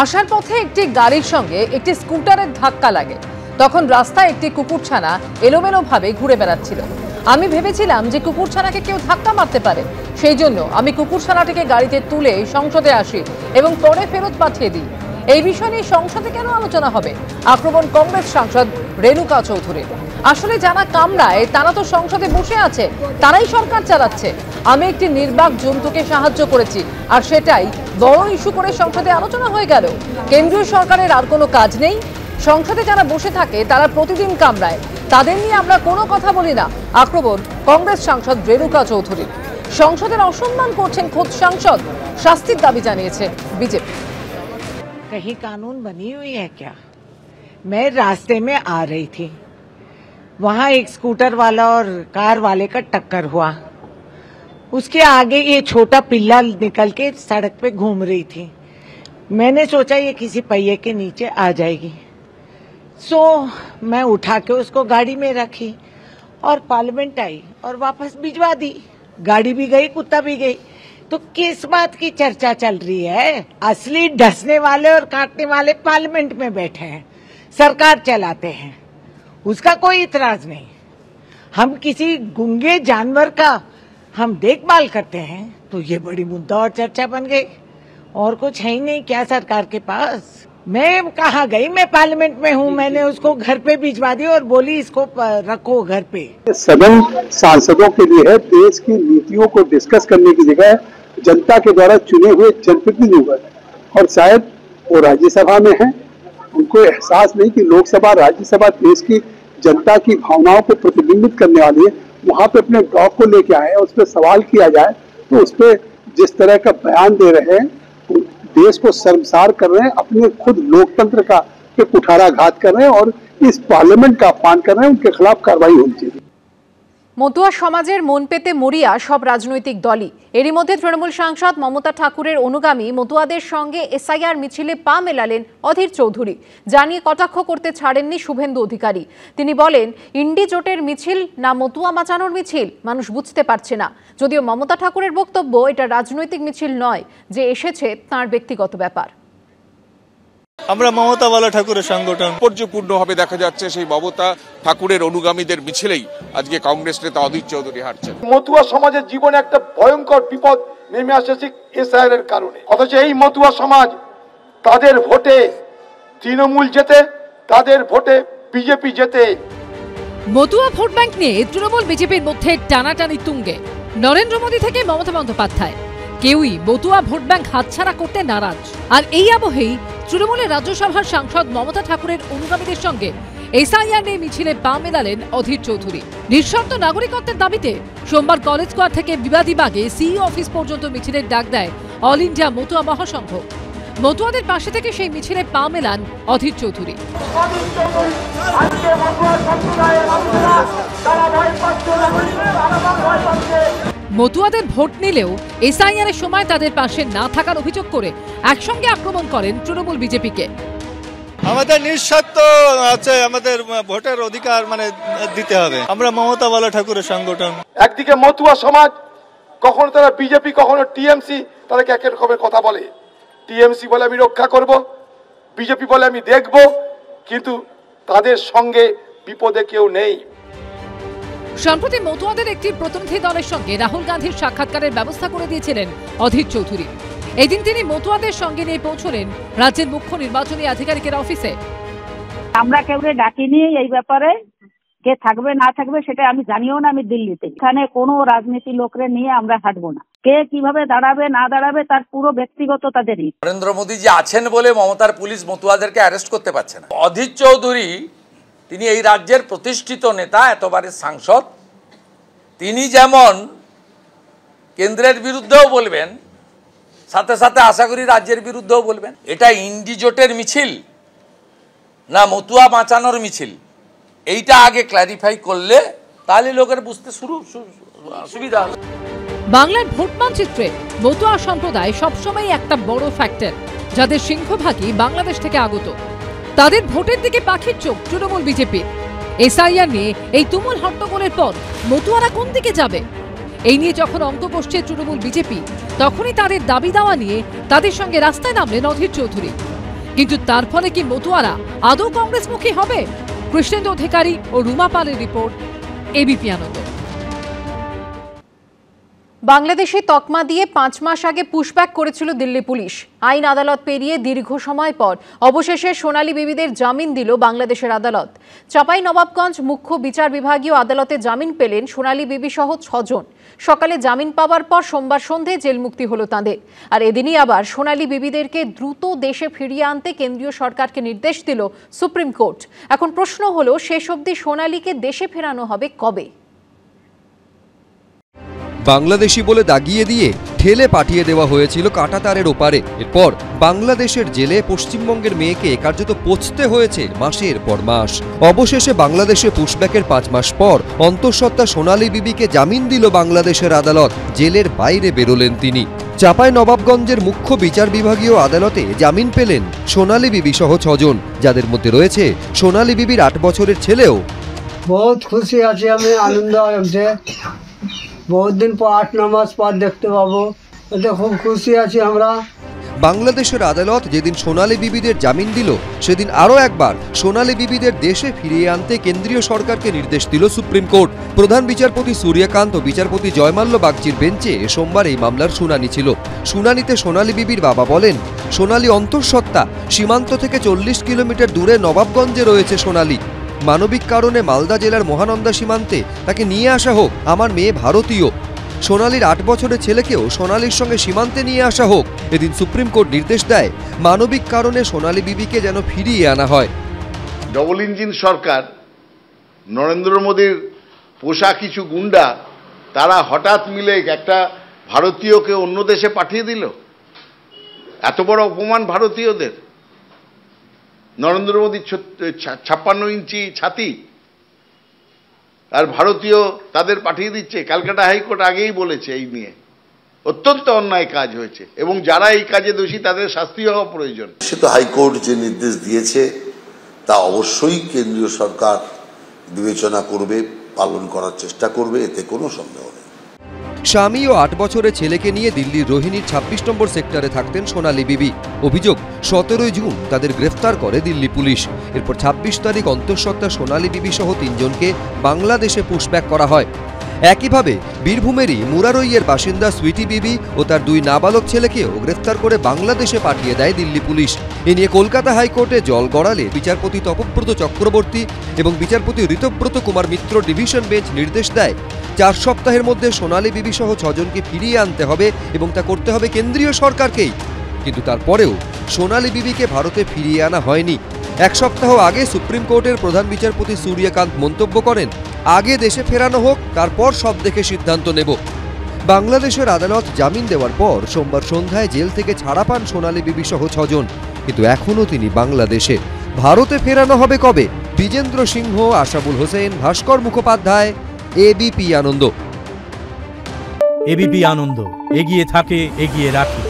আসার পথে একটি গাড়ির সঙ্গে একটি স্কুটারের ধাক্কা লাগে। তখন রাস্তায় একটি কুকুরছানা এলোমেলোভাবে ঘুরে বেড়াচ্ছিল। আমি ভেবেছিলাম যে কুকুরছানাকে কেউ ধাক্কা মারতে পারে, সেই জন্য আমি কুকুরছানাটিকে গাড়িতে তুলে সংসদে আসি এবং পরে ফেরত পাঠিয়ে দিই। এই বিষয় নিয়ে সংসদে কেন আলোচনা হবে? আক্রমণ কংগ্রেস সাংসদ রেণুকা চৌধুরীর। আসলে যারা কামড়ায় তারা তো সংসদে বসে আছে, তারাই সরকার চালাচ্ছে। আমি একটি নির্বাক জন্তুকে সাহায্য করেছি, আর সেটাই বড় ইস্যু করে সংসদে আলোচনা হয়ে গেল। কেন্দ্রীয় সরকারের আর কোনো কাজ নেই? সংসদে যারা বসে থাকে তারা প্রতিদিন কামড়ায়, তাদের নিয়ে আমরা কোনো কথা বলি না। আক্রমণ কংগ্রেস সাংসদ রেণুকা চৌধুরী। সংসদের অসম্মান করছেন খোদ সাংসদ, শাস্তির দাবি জানিয়েছে বিজেপি। कहीं कानून बनी हुई है क्या? मैं रास्ते में आ रही थी, वहां एक स्कूटर वाला और कार वाले का टक्कर हुआ। उसके आगे ये छोटा पिल्ला निकल के सड़क पे घूम रही थी। मैंने सोचा ये किसी पहिए के नीचे आ जाएगी, सो मैं उठा के उसको गाड़ी में रखी और पार्लियामेंट आई और वापस भिजवा दी। गाड़ी भी गई, कुत्ता भी गई। तो किस बात की चर्चा चल रही है? असली डसने वाले और काटने वाले पार्लियामेंट में बैठे हैं, सरकार चलाते हैं, उसका कोई इतराज नहीं। हम किसी गूंगे जानवर का हम देखभाल करते हैं तो ये बड़ी मुद्दा और चर्चा बन गई। और कुछ है ही नहीं क्या सरकार के पास? मैं कहाँ गई? मैं पार्लियामेंट में हूँ, मैंने उसको घर पे भिजवा दी और बोली इसको रखो घर पे। सदन सांसदों के लिए है, देश की नीतियों को डिस्कस करने की जगह जनता के द्वारा चुने हुए जनप्रतिनिधियों का, और शायद वो राज्यसभा में हैं, उनको एहसास नहीं कि लोकसभा राज्यसभा देश की जनता की भावनाओं को प्रतिबिंबित करने वाली है। वहां पे अपने डॉग को लेके आए, उस पर सवाल किया जाए तो उस पर जिस तरह का बयान दे रहे हैं, देश को शर्मसार कर रहे हैं, अपने खुद लोकतंत्र का पे कुठाराघात कर रहे हैं और इस पार्लियामेंट का अपमान कर रहे हैं। उनके खिलाफ कार्रवाई होनी चाहिए। মতুয়া সমাজের মন পেতে মরিয়া সব রাজনৈতিক দলই। এরই মধ্যে তৃণমূল সাংসদ মমতা ঠাকুরের অনুগামী মতুয়াদের সঙ্গে এসআইআর মিছিলে পা মেলালেন অধীর চৌধুরী। জানিয়ে কটাক্ষ করতে ছাড়েননি শুভেন্দু অধিকারী। তিনি বলেন, ইন্ডি জোটের মিছিল না মতুয়া বাঁচানোর মিছিল মানুষ বুঝতে পারছে না। যদিও মমতা ঠাকুরের বক্তব্য এটা রাজনৈতিক মিছিল নয়, যে এসেছে তাঁর ব্যক্তিগত ব্যাপার। আমরা মমতা বালা ঠাকুরের সংগঠন। তাৎপর্যপূর্ণভাবে দেখা যাচ্ছে সেই মমতা ঠাকুরের অনুগামীদের মিছিলেই আজকে কংগ্রেস নেতা অধীর চৌধুরী হাঁটছেন। মতুয়া সমাজের জীবনে একটা ভয়ঙ্কর বিপদ নেমে আসছে এসআইআর এর কারণে, অথচ এই মতুয়া সমাজ তাদের ভোটে তৃণমূল জেতে, তাদের ভোটে বিজেপি জেতে। মতুয়া ভোট ব্যাংক নিয়ে তৃণমূল বিজেপির মধ্যে টানাটানি তুঙ্গে। নরেন্দ্র মোদী থেকে মমতা বন্দ্যোপাধ্যায় কেউই মতুয়া ভোট ব্যাংক হাতছাড়া করতে নারাজ। আর এই আবহেই তৃণমূলের রাজ্যসভার সাংসদ মমতা ঠাকুরের অনুগামীদের সঙ্গে এসআইআর নিয়ে মিছিলে পা মেলালেন অধীর চৌধুরী। নিঃশর্ত নাগরিকত্বের দাবিতে সোমবার কলেজ স্কোয়ার থেকে বিবাদীবাগে সিইও অফিস পর্যন্ত মিছিলের ডাক দেয় অল ইন্ডিয়া মতুয়া মহাসংঘ। মতুয়াদের পাশে থেকে সেই মিছিলে পা মেলান অধীর চৌধুরী। মতুয়াদের ভোট নিলেও এসআইআর এর সময় তাদের পাশে না থাকার অভিযোগ করে একসঙ্গে আক্রমণ করেন তৃণমূল বিজেপিকে। আমাদের নিঃস্বার্থ আছে, আমাদের ভোটের অধিকার দিতে হবে। আমরা মমতা বালা ঠাকুরের সংগঠন। একদিকে মতুয়া সমাজ, কখনো তারা বিজেপি, কখনো টিএমসি, তাদেরকে এক রকমের কথা বলে। টিএমসি বলে আমি রক্ষা করব, বিজেপি বলে আমি দেখব, কিন্তু তাদের সঙ্গে বিপদে কেউ নেই। সম্প্রতি মতুয়াদের একটি প্রতিনিধি দলের সঙ্গে রাহুল গান্ধীর সাক্ষাৎকারের ব্যবস্থা করে দিয়েছিলেন অধীর চৌধুরী। এদিন তিনি মতুয়াদের সঙ্গে নিয়ে পৌঁছলেন রাজ্যের মুখ্য নির্বাচনী আধিকারিকের অফিসে। আমরা কেউকে ডাকিনি, এই ব্যাপারে কে থাকবে না থাকবে সেটা আমি জানিও না। আমি দিল্লিতে, এখানে কোনো রাজনীতি লোকরে নিয়ে আমরা হাঁটবো না। কে কিভাবে দাঁড়াবে না দাঁড়াবে তার পুরো ব্যক্তিগত তাদেরই। নরেন্দ্র মোদী যে আছেন বলে মমতার পুলিশ মতুয়াদেরকে অ্যারেস্ট করতে পারছে না। অধীর চৌধুরী তিনি এই রাজ্যের প্রতিষ্ঠিত নেতা, এতবারের সাংসদ। তিনি যেমন কেন্দ্রের বিরুদ্ধেও বলবেন, সাথে সাথে আশা করি রাজ্যের বিরুদ্ধেও বলবেন। এটা ইন্ডি জোটের মিছিল না মতুয়া বাঁচানোর মিছিল, এইটা আগে ক্ল্যারিফাই করলে তাহলে লোকের বুঝতে সুবিধা হবে। বাংলার ভোট মানচিত্রে মতুয়া সম্প্রদায় সবসময় একটা বড় ফ্যাক্টর, যাদের সিংহভাগই বাংলাদেশ থেকে আগত। তাদের ভোটের দিকে পাখির চোখ তৃণমূল বিজেপির। এসআইআর নিয়ে এই তুমুল হট্টগোলের পর মতুয়ারা কোন দিকে যাবে, এই নিয়ে যখন অঙ্ক কষছে তৃণমূল বিজেপি, তখনই তাদের দাবি দাওয়া নিয়ে তাদের সঙ্গে রাস্তায় নামলেন অধীর চৌধুরী। কিন্তু তার ফলে কি মতুয়ারা আদৌ কংগ্রেসমুখী হবে? কৃষ্ণেন্দু অধিকারী ও রুমা পালের রিপোর্ট, এবিপি আনন্দ। বাংলাদেশে তকমা দিয়ে 5 মাস আগে পুশব্যাক করেছিল দিল্লি পুলিশ। আইন আদালত পেরিয়ে দীর্ঘ সময় পর অবশেষে সোনালী বিবিদের জামিন দিল বাংলাদেশের আদালত। চাঁপাইনবাবগঞ্জ মুখ্য বিচার বিভাগীয় আদালতে জামিন পেলেন সোনালী বিবি সহ 6 জন। সকালে জামিন পাওয়ার পর সোমবার সন্ধ্যায় জেল মুক্তি হলো তাঁদের। আর এদিনই আবার সোনালী বিবিদেরকে দ্রুত দেশে ফিরিয়ে আনতে কেন্দ্রীয় সরকারকে নির্দেশ দিল সুপ্রিম কোর্ট। এখন প্রশ্ন হলো, শেষ অবধি সোনালীকে দেশে ফেরানো হবে কবে? বাংলাদেশি বলে দাগিয়ে দিয়ে ঠেলে পাঠিয়ে দেওয়া হয়েছিল কাঁটাতারের ওপারে। এরপর বাংলাদেশের জেলে পশ্চিমবঙ্গের মেয়েকে কার্যত পচতে হয়েছে মাসের পর মাস। অবশেষে বাংলাদেশে পুশব্যাকের 5 মাস পর অন্তঃসত্ত্বা সোনালী বিবিকে জামিন দিল বাংলাদেশের আদালত। জেলের বাইরে বেরোলেন তিনি। চাঁপাইনবাবগঞ্জের মুখ্য বিচার বিভাগীয় আদালতে জামিন পেলেন সোনালী বিবি সহ 6 জন, যাদের মধ্যে রয়েছে সোনালী বিবির 8 বছরের ছেলেও। বহুত খুশি আছি আমি, আনন্দ হচ্ছে। बहुत दिन पर 8-9 মাস পর দেখতে পাবো, এতে খুব খুশি আছি আমরা। বাংলাদেশের আদালত যেদিন সোনালী বিবিদের জামিন দিল, সেদিন আরও একবার সোনালী বিবিদের দেশে ফিরিয়ে আনতে কেন্দ্রীয় সরকারকে নির্দেশ দিল সুপ্রিম কোর্ট। প্রধান বিচারপতি সূর্যকান্ত ও বিচারপতি জয়মাল্য বাগচির বেঞ্চে সোমবার এই মামলার শুনানি ছিল। শুনানিতে সোনালী বিবির বাবা বলেন, সোনালী অন্তঃসত্ত্বা, সীমান্ত থেকে 40 কিলোমিটার দূরে নবাবগঞ্জে রয়েছে সোনালী। মানবিক কারণে মালদা জেলার মহানন্দা সীমান্তে তাকে নিয়ে আসা হোক। আমার মেয়ে ভারতীয়। সোনালীর 8 বছরের ছেলেকেও সোনালীর সঙ্গে সীমান্তে নিয়ে আসা হোক। এদিন সুপ্রিম কোর্ট নির্দেশ দেয়, মানবিক কারণে সোনালী বিবিকে যেন ফিরিয়ে আনা হয়। ডবল ইঞ্জিন সরকার, নরেন্দ্র মোদীর পোষা কিছু গুন্ডা, তারা হঠাৎ মিলে একটা ভারতীয়কে অন্য দেশে পাঠিয়ে দিল। এত বড় অপমান ভারতীয়দের। নরেন্দ্র মোদীর 56 ইঞ্চি ছাতি, আর ভারতীয় তাদের পাঠিয়ে দিচ্ছে। ক্যালকাটা হাইকোর্ট আগেই বলেছে এই নিয়ে অত্যন্ত অন্যায় কাজ হয়েছে এবং যারা এই কাজে দোষী তাদের শাস্তি হওয়া প্রয়োজন। সে তো হাইকোর্ট যে নির্দেশ দিয়েছে তা অবশ্যই কেন্দ্রীয় সরকার বিবেচনা করবে, পালন করার চেষ্টা করবে, এতে কোনো সন্দেহ নেই। স্বামী ও 8 বছরের ছেলেকে নিয়ে দিল্লির রোহিণীর 26 নম্বর সেক্টরে থাকতেন সোনালী বিবি। অভিযোগ, 17 জুন তাদের গ্রেফতার করে দিল্লি পুলিশ। এরপর 26 তারিখ অন্তঃসত্ত্বা সোনালী বিবি সহ 3 জনকে বাংলাদেশে পুশব্যাক করা হয়। একইভাবে বীরভূমেরই মুরারইয়ের বাসিন্দা সুইটি বিবি ও তার 2 নাবালক ছেলেকেও গ্রেফতার করে বাংলাদেশে পাঠিয়ে দেয় দিল্লি পুলিশ। এ নিয়ে কলকাতা হাইকোর্টে জল গড়ালে বিচারপতি তপব্রত চক্রবর্তী এবং বিচারপতি ঋতব্রত কুমার মিত্র ডিভিশন বেঞ্চ নির্দেশ দেয়, 4 সপ্তাহের মধ্যে সোনালী বিবি সহ 6 জনকে ফিরিয়ে আনতে হবে এবং তা করতে হবে কেন্দ্রীয় সরকারকেই। কিন্তু তারপরেও সোনালী বিবিকে ভারতে ফিরিয়ে আনা হয়নি। 1 সপ্তাহ আগে সুপ্রিম কোর্টের প্রধান বিচারপতি সূর্যকান্ত মন্তব্য করেন, আগে দেশে ফেরানো হোক, তারপর সব দেখে সিদ্ধান্ত নেব। বাংলাদেশের আদালত জামিন দেওয়ার পর সোমবার সন্ধ্যায় জেল থেকে ছাড়া পান সোনালী বিবি সহ 6 জন। কিন্তু এখনও তিনি বাংলাদেশে। ভারতে ফেরানো হবে কবে? বিজেন্দ্র সিংহ, আশাবুল হোসেন, ভাস্কর মুখোপাধ্যায়, এবিপি আনন্দ। এবিপি আনন্দ, এগিয়ে থাকে, এগিয়ে রাখে।